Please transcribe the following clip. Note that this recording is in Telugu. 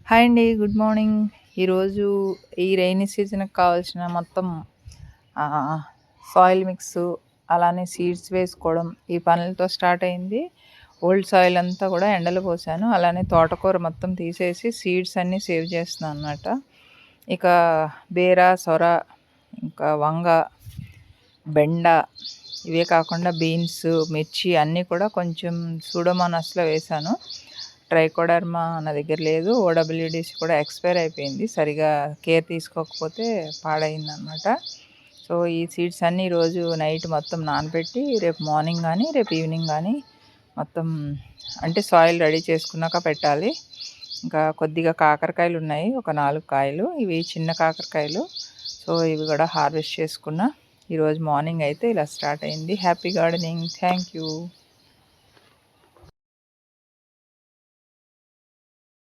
హాయ్ అండి. Good morning. ఈరోజు ఈ రెయినీ సీజన్‌కి కావాల్సిన మొత్తం ఆహ్, సాయిల్ మిక్సు, అలానే సీడ్స్ వేసుకోవడం ఈ పనులతో స్టార్ట్ అయింది. ఓల్డ్ సాయిల్ అంతా కూడా ఎండలో పోసాను. అలానే తోటకూర మొత్తం తీసేసి సీడ్స్ అన్నీ సేవ్ చేస్తున్నాను అనమాట. ఇక బీర, సొర, ఇంకా వంగ, బెండ ఇవే కాకుండా బీన్స్, మిర్చి అన్నీ కూడా కొంచెం సూడోమోనాస్‌లో వేశాను. ట్రైకోడర్మా నా దగ్గర లేదు. ఓడబ్ల్యూడిసి కూడా ఎక్స్‌పైర్ అయిపోయింది. సరిగా కేర్ తీసుకోకపోతే పాడైందనమాట. సో, ఈ సీడ్స్ అన్నీ ఈరోజు నైట్ మొత్తం నానబెట్టి రేపు మార్నింగ్ గానీ, రేపు ఈవినింగ్ గానీ మొత్తం అంటే సాయిల్ రెడీ చేసుకున్నాక పెట్టాలి. ఇంకా కొద్దిగా కాకరకాయలున్నాయి. ఒక 4 కాయలు. ఇవి చిన్న కాకరకాయలు. సో, ఇవి కూడా హార్వెస్ట్ చేసుకున్నా. ఈరోజు మార్నింగ్ అయితే ఇలా స్టార్ట్ అయింది. Happy gardening. Thank you.